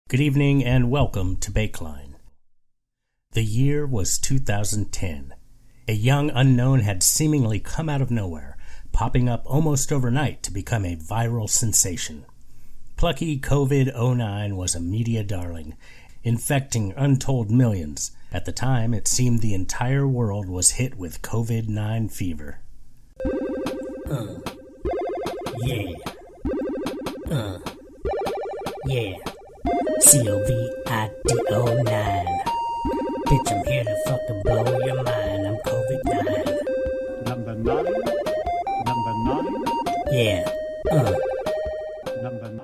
Good evening and welcome to Bakeline. The year was 2010. A young unknown had seemingly come out of nowhere, popping up almost overnight to become a viral sensation. Plucky COVID-09 was a media darling, infecting untold millions. At the time, it seemed the entire world was hit with COVID-9 fever. Yeah. COVID-09. Bitch, I'm here to fucking blow your mind. I'm COVID-9. Number nine. Yeah. Number 9.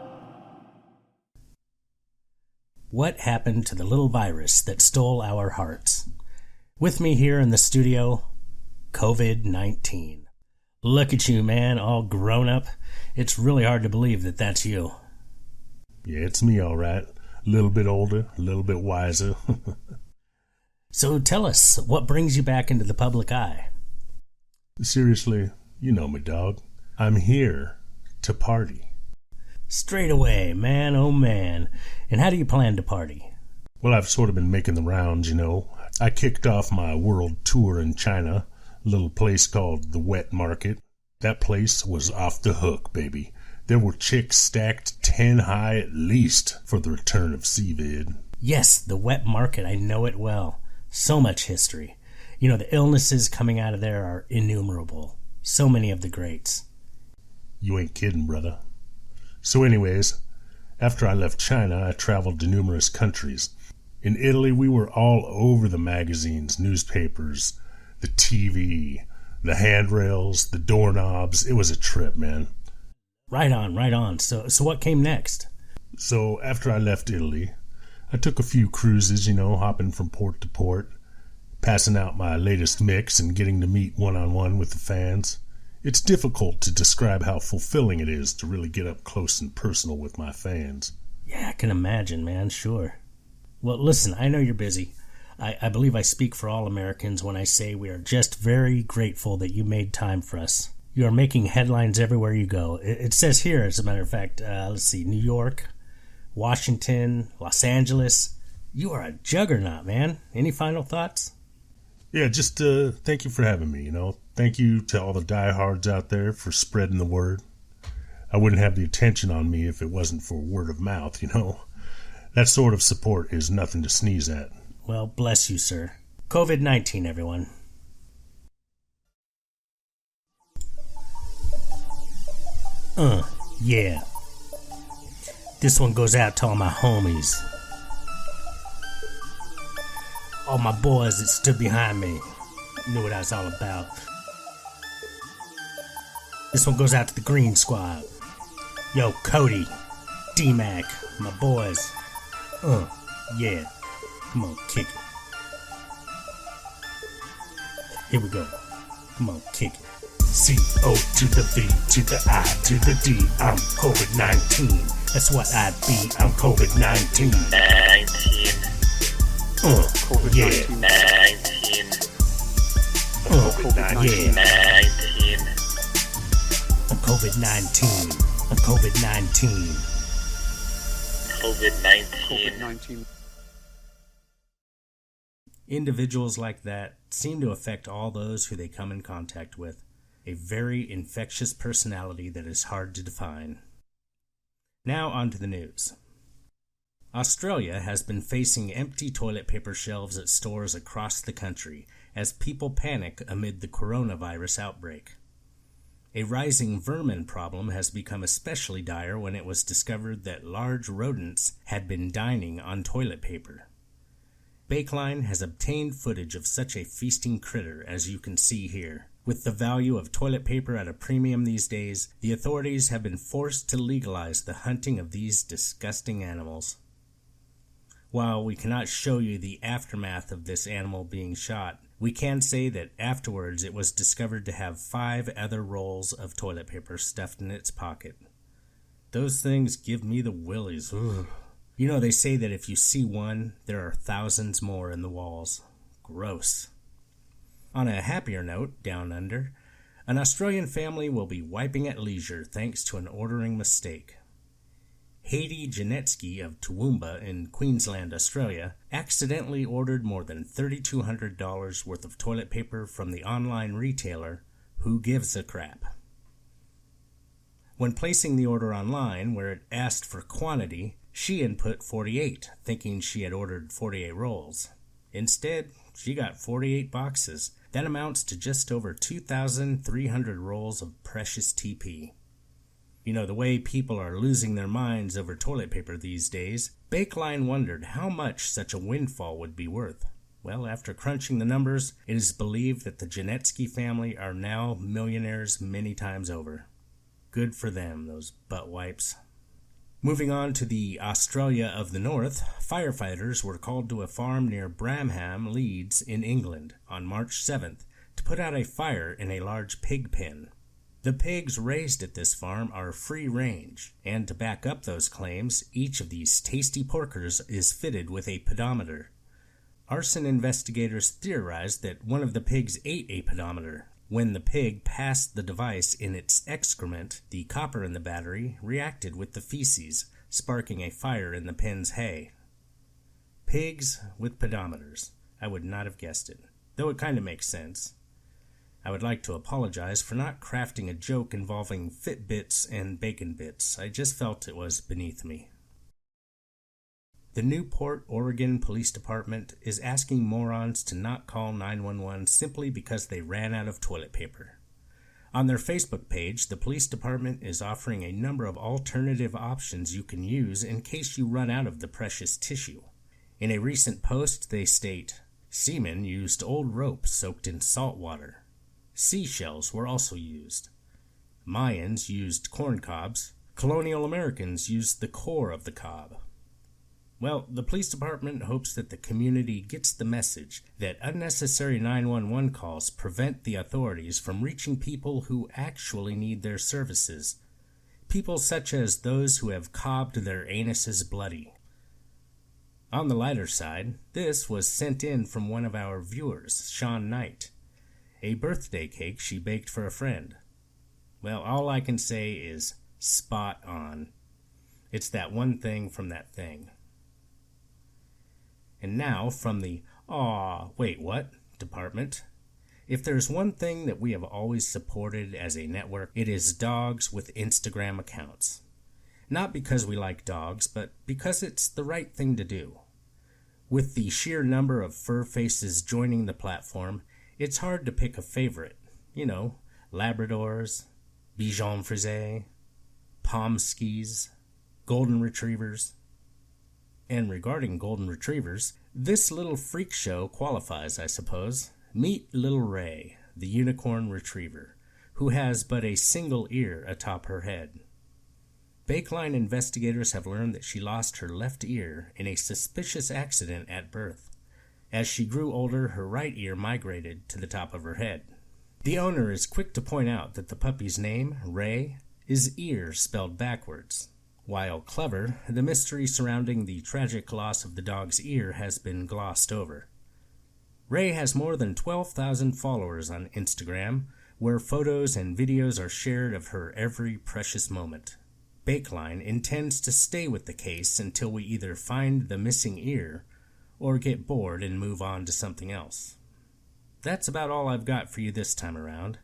What happened to the little virus that stole our hearts? With me here in the studio, COVID-19. Look at you, man, all grown up. It's really hard to believe that that's you. Yeah, it's me, all right. A little bit older, a little bit wiser. So tell us, what brings you back into the public eye? Seriously, you know me, dog. I'm here to party. Straight away, man, oh man. And how do you plan to party? Well, I've sort of been making the rounds, you know. I kicked off my world tour in China, a little place called the Wet Market. That place was off the hook, baby. There were chicks stacked 10 high at least for the return of CVID. Yes, the Wet Market, I know it well. So much history. You know, the illnesses coming out of there are innumerable. So many of the greats. You ain't kidding, brother. So anyways, after I left China, I traveled to numerous countries. In Italy, we were all over the magazines, newspapers, the TV, the handrails, the doorknobs. It was a trip, man. Right on. So what came next? So after I left Italy, I took a few cruises, you know, hopping from port to port, passing out my latest mix and getting to meet one-on-one with the fans. It's difficult to describe how fulfilling it is to really get up close and personal with my fans. Yeah, I can imagine, man, sure. Well, listen, I know you're busy. I believe I speak for all Americans when I say we are just very grateful that you made time for us. You are making headlines everywhere you go. It says here, as a matter of fact, let's see, New York, Washington, Los Angeles. You are a juggernaut, man. Any final thoughts? Yeah, just thank you for having me, you know. Thank you to all the diehards out there for spreading the word. I wouldn't have the attention on me if it wasn't for word of mouth, you know. That sort of support is nothing to sneeze at. Well, bless you, sir. COVID-19, everyone. Yeah. This one goes out to all my homies. All my boys that stood behind me. Knew what I was all about. This one goes out to the Green Squad. Yo, Cody, D-Mac, my boys. Yeah. Come on, kick it. Here we go. Come on, kick it. C-O to the V to the I to the D. I'm COVID-19. That's what I be. I'm COVID-19. 19. COVID-19. Yeah. 19. COVID-19. Yeah. 19. I'm COVID-19. I'm COVID-19. COVID-19. COVID-19. Individuals like that seem to affect all those who they come in contact with. A very infectious personality that is hard to define. Now on to the news. Australia has been facing empty toilet paper shelves at stores across the country as people panic amid the coronavirus outbreak. A rising vermin problem has become especially dire when it was discovered that large rodents had been dining on toilet paper. Bakeline has obtained footage of such a feasting critter, as you can see here. With the value of toilet paper at a premium these days, the authorities have been forced to legalize the hunting of these disgusting animals. While we cannot show you the aftermath of this animal being shot, we can say that afterwards it was discovered to have 5 other rolls of toilet paper stuffed in its pocket. Those things give me the willies. Ugh. You know, they say that if you see one, there are thousands more in the walls. Gross. On a happier note, down under, an Australian family will be wiping at leisure thanks to an ordering mistake. Haiti Janetsky of Toowoomba in Queensland, Australia, accidentally ordered more than $3,200 worth of toilet paper from the online retailer Who Gives a Crap. When placing the order online, where it asked for quantity, she input 48, thinking she had ordered 48 rolls. Instead, she got 48 boxes. That amounts to just over 2,300 rolls of precious TP. You know, the way people are losing their minds over toilet paper these days, Bakeline wondered how much such a windfall would be worth. Well, after crunching the numbers, it is believed that the Janetsky family are now millionaires many times over. Good for them, those butt wipes. Moving on to the Australia of the North, firefighters were called to a farm near Bramham, Leeds, in England, on March 7th to put out a fire in a large pig pen. The pigs raised at this farm are free range, and to back up those claims, each of these tasty porkers is fitted with a pedometer. Arson investigators theorized that one of the pigs ate a pedometer. When the pig passed the device in its excrement, the copper in the battery reacted with the feces, sparking a fire in the pen's hay. Pigs with pedometers. I would not have guessed it, though it kind of makes sense. I would like to apologize for not crafting a joke involving Fitbits and bacon bits. I just felt it was beneath me. The Newport, Oregon Police Department is asking morons to not call 911 simply because they ran out of toilet paper. On their Facebook page, the police department is offering a number of alternative options you can use in case you run out of the precious tissue. In a recent post, they state, "Seamen used old rope soaked in salt water. Seashells were also used. Mayans used corn cobs. Colonial Americans used the core of the cob." Well, the police department hopes that the community gets the message that unnecessary 911 calls prevent the authorities from reaching people who actually need their services. People such as those who have cobbed their anuses bloody. On the lighter side, this was sent in from one of our viewers, Sean Knight. A birthday cake she baked for a friend. Well, all I can say is spot on. It's that one thing from that thing. And now from the "Aw, wait, what?" department. If there's one thing that we have always supported as a network, it is dogs with Instagram accounts. Not because we like dogs, but because it's the right thing to do. With the sheer number of fur faces joining the platform, it's hard to pick a favorite. You know, Labradors, Bichon Frise, Pomskis, Golden Retrievers. And regarding Golden Retrievers, this little freak show qualifies, I suppose. Meet little Ray, the unicorn retriever, who has but a single ear atop her head. Bakeline investigators have learned that she lost her left ear in a suspicious accident at birth. As she grew older, her right ear migrated to the top of her head. The owner is quick to point out that the puppy's name, Ray, is ear spelled backwards. While clever, the mystery surrounding the tragic loss of the dog's ear has been glossed over. Ray has more than 12,000 followers on Instagram, where photos and videos are shared of her every precious moment. Bakeline intends to stay with the case until we either find the missing ear or get bored and move on to something else. That's about all I've got for you this time around.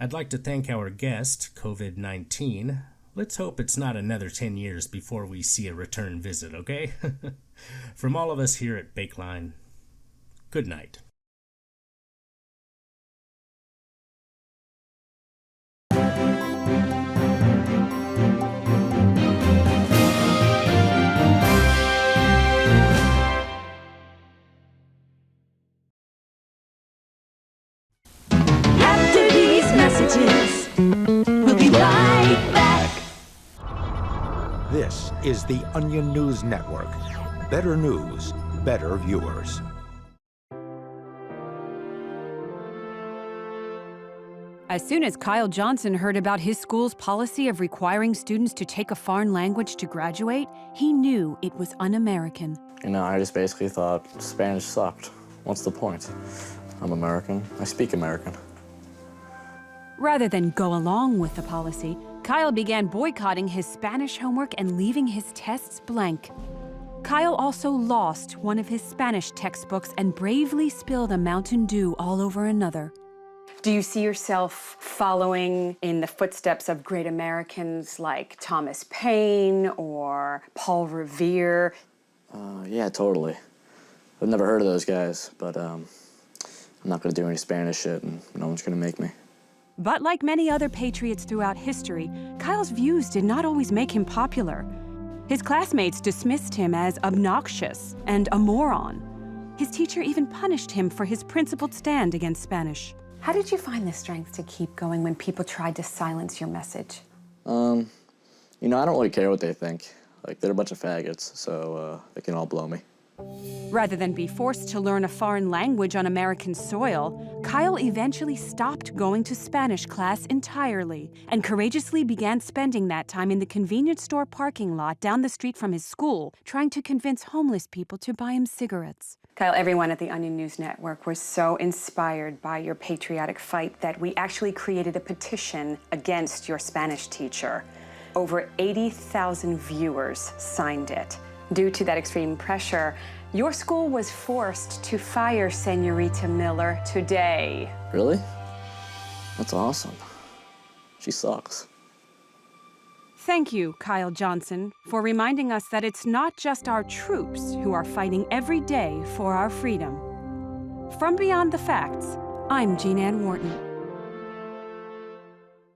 I'd like to thank our guest, COVID-19. Let's hope it's not another 10 years before we see a return visit, okay? From all of us here at Bakeline, good night. After these messages, we'll be right back. This is the Onion News Network. Better news, better viewers. As soon as Kyle Johnson heard about his school's policy of requiring students to take a foreign language to graduate, he knew it was un-American. You know, I just basically thought Spanish sucked. What's the point? I'm American. I speak American. Rather than go along with the policy, Kyle began boycotting his Spanish homework and leaving his tests blank. Kyle also lost one of his Spanish textbooks and bravely spilled a Mountain Dew all over another. Do you see yourself following in the footsteps of great Americans like Thomas Paine or Paul Revere? Yeah, totally. I've never heard of those guys, but I'm not going to do any Spanish shit, and no one's going to make me. But like many other patriots throughout history, Kyle's views did not always make him popular. His classmates dismissed him as obnoxious and a moron. His teacher even punished him for his principled stand against Spanish. How did you find the strength to keep going when people tried to silence your message? I don't really care what they think. Like, they're a bunch of faggots, so they can all blow me. Rather than be forced to learn a foreign language on American soil, Kyle eventually stopped going to Spanish class entirely and courageously began spending that time in the convenience store parking lot down the street from his school, trying to convince homeless people to buy him cigarettes. Kyle, everyone at the Onion News Network was so inspired by your patriotic fight that we actually created a petition against your Spanish teacher. Over 80,000 viewers signed it. Due to that extreme pressure, your school was forced to fire Senorita Miller today. Really? That's awesome. She sucks. Thank you, Kyle Johnson, for reminding us that it's not just our troops who are fighting every day for our freedom. From Beyond the Facts, I'm Jean Ann Wharton.